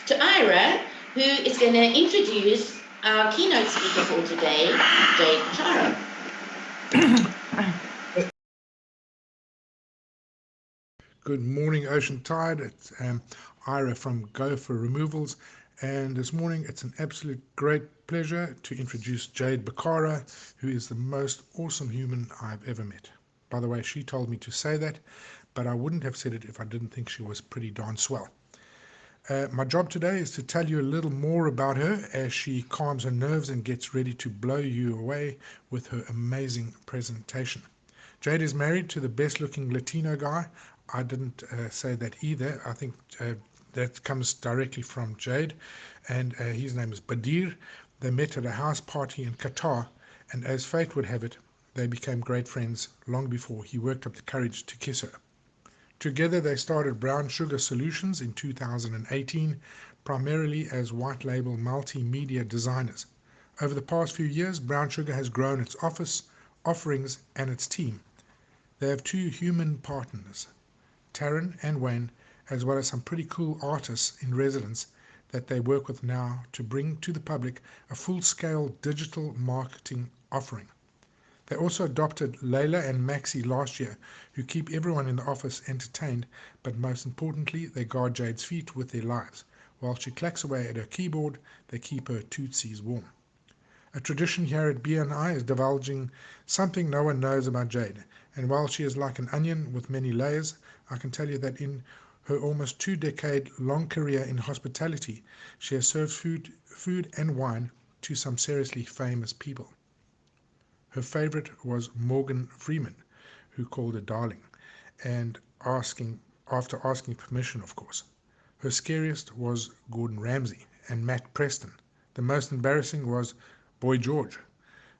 to Ira, who is going to introduce our keynote speaker for today, Jade Bechara. Good morning, Ocean Tide. It's Ira from Gopher Removals, and this morning it's an absolute great pleasure to introduce Jade Bechara, who is the most awesome human I've ever met. By the way, she told me to say that, but I wouldn't have said it if I didn't think she was pretty darn swell. My job today is to tell you a little more about her as she calms her nerves and gets ready to blow you away with her amazing presentation. Jade is married to the best looking Latino guy. I didn't say that either. I think that comes directly from Jade, and his name is Badir. They met at a house party in Qatar, and as fate would have it, they became great friends long before he worked up the courage to kiss her. Together they started BrownSugar Solutions in 2018, primarily as white label multimedia designers. Over the past few years, BrownSugar has grown its office, offerings, and its team. They have two human partners, Taryn and Wayne, as well as some pretty cool artists in residence that they work with now to bring to the public a full-scale digital marketing offering. They also adopted Layla and Maxie last year, who keep everyone in the office entertained, but most importantly, they guard Jade's feet with their lives. While she clacks away at her keyboard, they keep her tootsies warm. A tradition here at BNI is divulging something no one knows about Jade, and while she is like an onion with many layers, I can tell you that in her almost 2-decade-long career in hospitality, she has served food and wine to some seriously famous people. Her favorite was Morgan Freeman, who called her darling, and after asking permission, of course. Her scariest was Gordon Ramsay and Matt Preston. The most embarrassing was Boy George.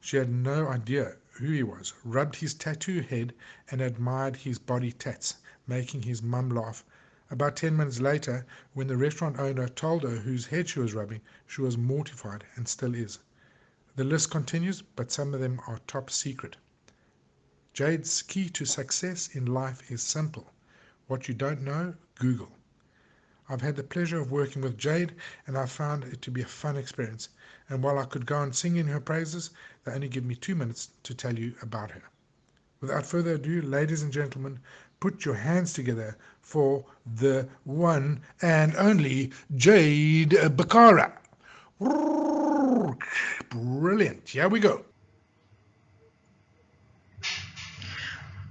She had no idea who he was, rubbed his tattoo head, and admired his body tats, making his mum laugh. About 10 minutes later, when the restaurant owner told her whose head she was rubbing, she was mortified and still is. The list continues, but some of them are top secret. Jade's key to success in life is simple. What you don't know, Google. I've had the pleasure of working with Jade, and I found it to be a fun experience. And while I could go on singing her praises, they only give me 2 minutes to tell you about her. Without further ado, ladies and gentlemen, put your hands together for the one and only Jade Bechara. Brilliant. Here we go.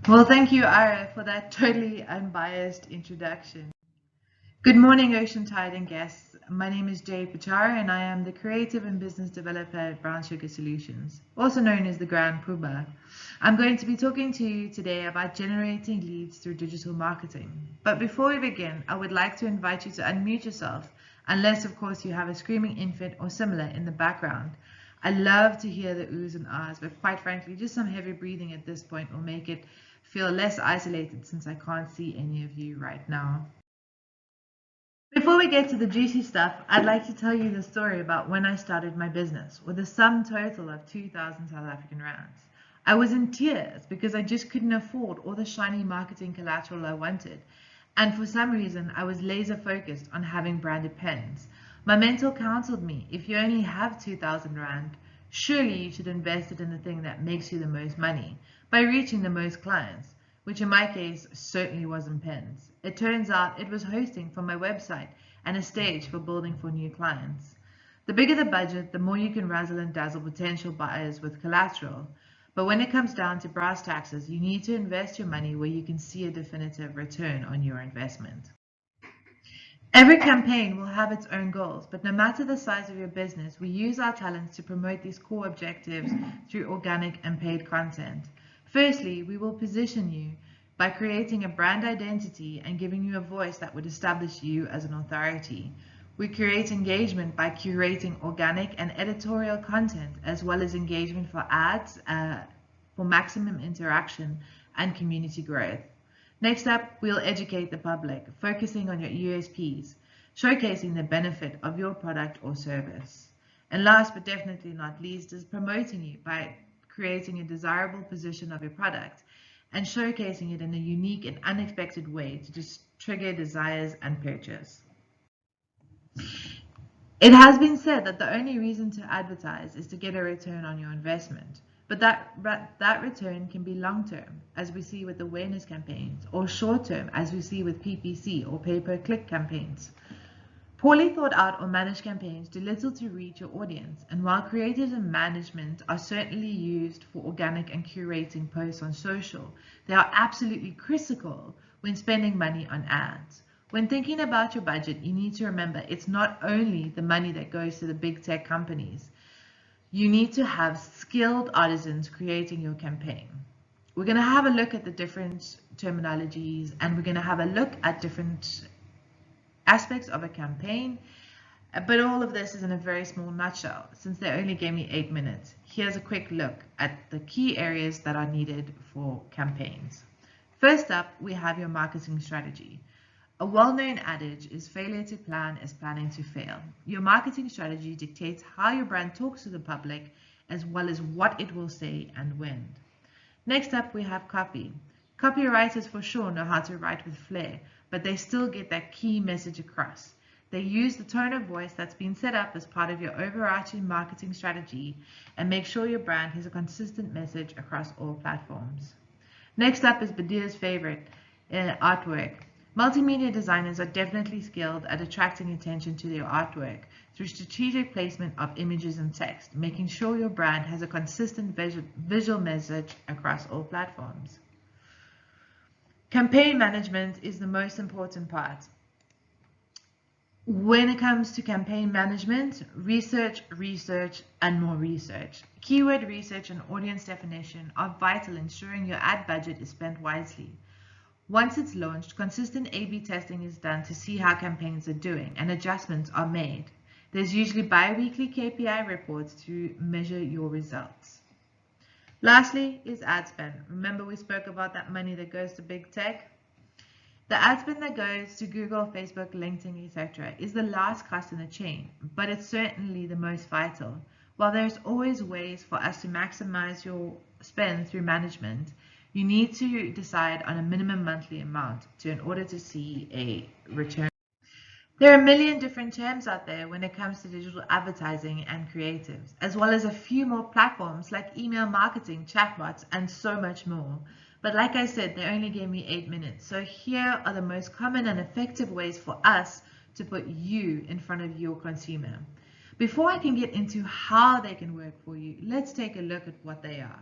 Well, thank you, Ira, for that totally unbiased introduction. Good morning, Ocean Tide and guests. My name is Jade Bechara, and I am the Creative and Business Developer at BrownSugar Solutions, also known as the Grand Poobah. I'm going to be talking to you today about generating leads through digital marketing. But before we begin, I would like to invite you to unmute yourself, unless, of course, you have a screaming infant or similar in the background. I love to hear the oohs and ahs, but quite frankly, just some heavy breathing at this point will make it feel less isolated since I can't see any of you right now. Before we get to the juicy stuff, I'd like to tell you the story about when I started my business with a sum total of 2,000 South African rands. I was in tears because I just couldn't afford all the shiny marketing collateral I wanted. And for some reason, I was laser focused on having branded pens. My mentor counseled me, if you only have 2,000 rand, surely you should invest it in the thing that makes you the most money by reaching the most clients, which in my case certainly wasn't pens. It turns out it was hosting for my website and a stage for building for new clients. The bigger the budget, the more you can razzle and dazzle potential buyers with collateral. But when it comes down to brass taxes, you need to invest your money where you can see a definitive return on your investment. Every campaign will have its own goals, but no matter the size of your business, we use our talents to promote these core objectives through organic and paid content. Firstly, we will position you by creating a brand identity and giving you a voice that would establish you as an authority. We create engagement by curating organic and editorial content, as well as engagement for ads for maximum interaction and community growth. Next up, we'll educate the public, focusing on your USPs, showcasing the benefit of your product or service. And last but definitely not least is promoting you by creating a desirable position of your product and showcasing it in a unique and unexpected way to just trigger desires and purchase. It has been said that the only reason to advertise is to get a return on your investment. But that return can be long-term, as we see with awareness campaigns, or short-term, as we see with PPC or pay-per-click campaigns. Poorly thought out or managed campaigns do little to reach your audience, and while creatives and management are certainly used for organic and curating posts on social, they are absolutely critical when spending money on ads. When thinking about your budget, you need to remember it's not only the money that goes to the big tech companies. You need to have skilled artisans creating your campaign. We're going to have a look at the different terminologies, and we're going to have a look at different aspects of a campaign, but all of this is in a very small nutshell. Since they only gave me 8 minutes, here's a quick look at the key areas that are needed for campaigns. First up, we have your marketing strategy. A well-known adage is failure to plan is planning to fail. Your marketing strategy dictates how your brand talks to the public, as well as what it will say and when. Next up, we have copy. Copywriters for sure know how to write with flair, but they still get that key message across. They use the tone of voice that's been set up as part of your overarching marketing strategy and make sure your brand has a consistent message across all platforms. Next up is Badia's favorite, artwork. Multimedia designers are definitely skilled at attracting attention to their artwork through strategic placement of images and text, making sure your brand has a consistent visual message across all platforms. Campaign management is the most important part. When it comes to campaign management, research, and more research. Keyword research and audience definition are vital, ensuring your ad budget is spent wisely. Once it's launched, consistent A/B testing is done to see how campaigns are doing, and adjustments are made. There's usually bi-weekly KPI reports to measure your results. Lastly is ad spend. Remember we spoke about that money that goes to big tech? The ad spend that goes to Google, Facebook, LinkedIn, etc. is the last cost in the chain, but it's certainly the most vital. While there's always ways for us to maximize your spend through management, you need to decide on a minimum monthly amount in order to see a return. There are a million different terms out there when it comes to digital advertising and creatives, as well as a few more platforms like email marketing, chatbots, and so much more. But like I said, they only gave me 8 minutes. So here are the most common and effective ways for us to put you in front of your consumer. Before I can get into how they can work for you, let's take a look at what they are.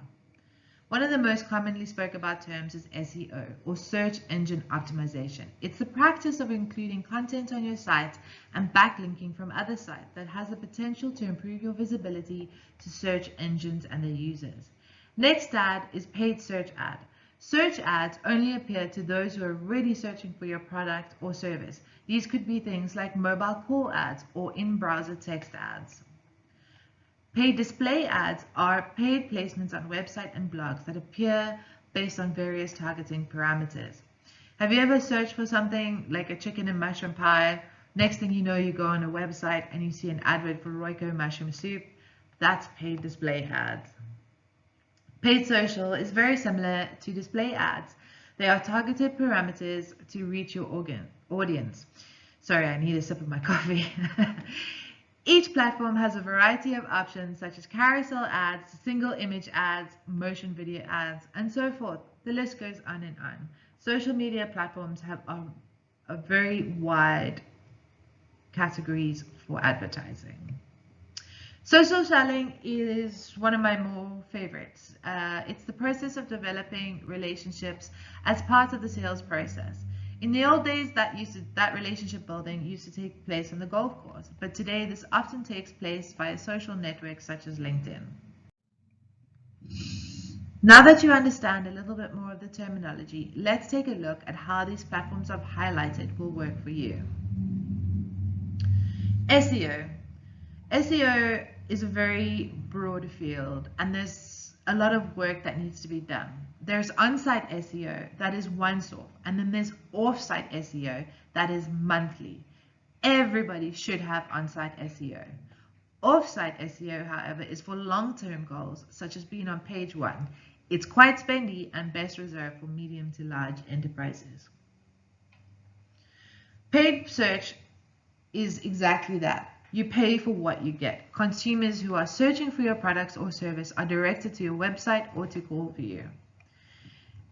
One of the most commonly spoken about terms is SEO, or search engine optimization. It's the practice of including content on your site and backlinking from other sites that has the potential to improve your visibility to search engines and their users. Next ad is paid search ad. Search ads only appear to those who are already searching for your product or service. These could be things like mobile call ads or in-browser text ads. Paid display ads are paid placements on websites and blogs that appear based on various targeting parameters. Have you ever searched for something like a chicken and mushroom pie? Next thing you know, you go on a website and you see an advert for Royco mushroom soup. That's paid display ads. Paid social is very similar to display ads. They are targeted parameters to reach your audience. Sorry, I need a sip of my coffee. Each platform has a variety of options such as carousel ads, single image ads, motion video ads, and so forth. The list goes on and on. Social media platforms have a very wide categories for advertising. Social selling is one of my more favorites. It's the process of developing relationships as part of the sales process. In the old days, that relationship building used to take place on the golf course, but today this often takes place via social networks such as LinkedIn. Now that you understand a little bit more of the terminology, let's take a look at how these platforms I've highlighted will work for you. SEO. SEO is a very broad field, and there's a lot of work that needs to be done. There's on-site SEO, that is once off, and then there's off-site SEO, that is monthly. Everybody should have on-site SEO. Off-site SEO, however, is for long-term goals, such as being on page 1. It's quite spendy and best reserved for medium to large enterprises. Paid search is exactly that. You pay for what you get. Consumers who are searching for your products or service are directed to your website or to call for you.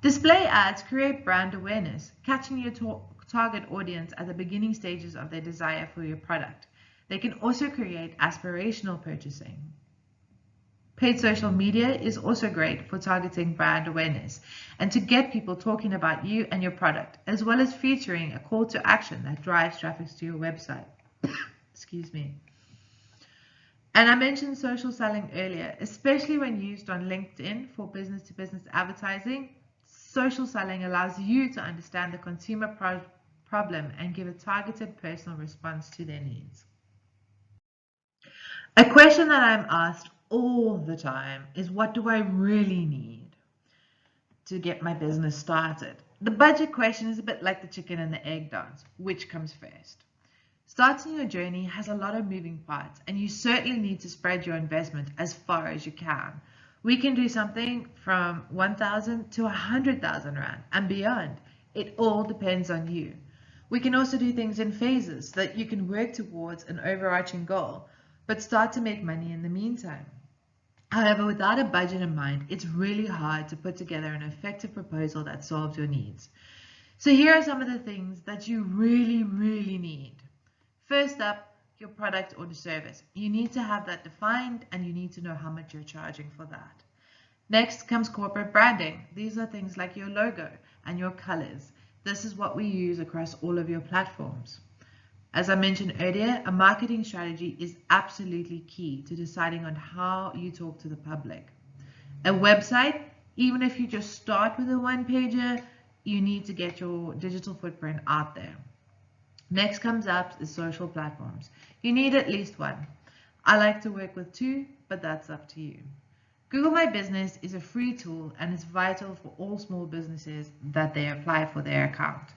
Display ads create brand awareness, catching your target audience at the beginning stages of their desire for your product. They can also create aspirational purchasing. Paid social media is also great for targeting brand awareness and to get people talking about you and your product, as well as featuring a call to action that drives traffic to your website. Excuse me. And I mentioned social selling earlier, especially when used on LinkedIn for business-to-business advertising. Social selling allows you to understand the consumer problem and give a targeted personal response to their needs. A question that I'm asked all the time is, what do I really need to get my business started? The budget question is a bit like the chicken and the egg dance. Which comes first? Starting your journey has a lot of moving parts, and you certainly need to spread your investment as far as you can. We can do something from 1,000 to 100,000 Rand and beyond. It all depends on you. We can also do things in phases so that you can work towards an overarching goal, but start to make money in the meantime. However, without a budget in mind, it's really hard to put together an effective proposal that solves your needs. So here are some of the things that you really need. First up, your product or the service. You need to have that defined, and you need to know how much you're charging for that. Next comes corporate branding. These are things like your logo and your colors. This is what we use across all of your platforms. As I mentioned earlier, a marketing strategy is absolutely key to deciding on how you talk to the public. A website, even if you just start with a one-pager, you need to get your digital footprint out there. Next comes up is social platforms. You need at least one. I like to work with 2, but that's up to you. Google My Business is a free tool and is vital for all small businesses that they apply for their account.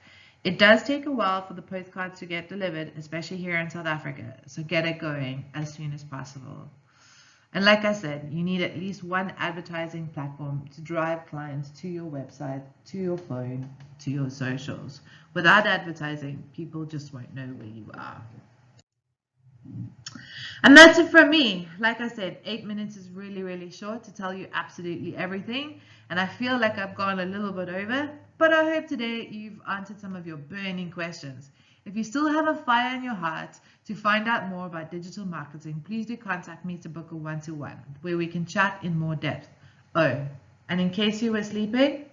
It does take a while for the postcards to get delivered, especially here in South Africa, so get it going as soon as possible. And like I said, you need at least one advertising platform to drive clients to your website, to your phone, to your socials. Without advertising, people just won't know where you are. And that's it from me. Like I said, 8 minutes is really short to tell you absolutely everything. And I feel like I've gone a little bit over, but I hope today you've answered some of your burning questions. If you still have a fire in your heart to find out more about digital marketing, please do contact me to book a one-to-one where we can chat in more depth. Oh, and in case you were sleeping,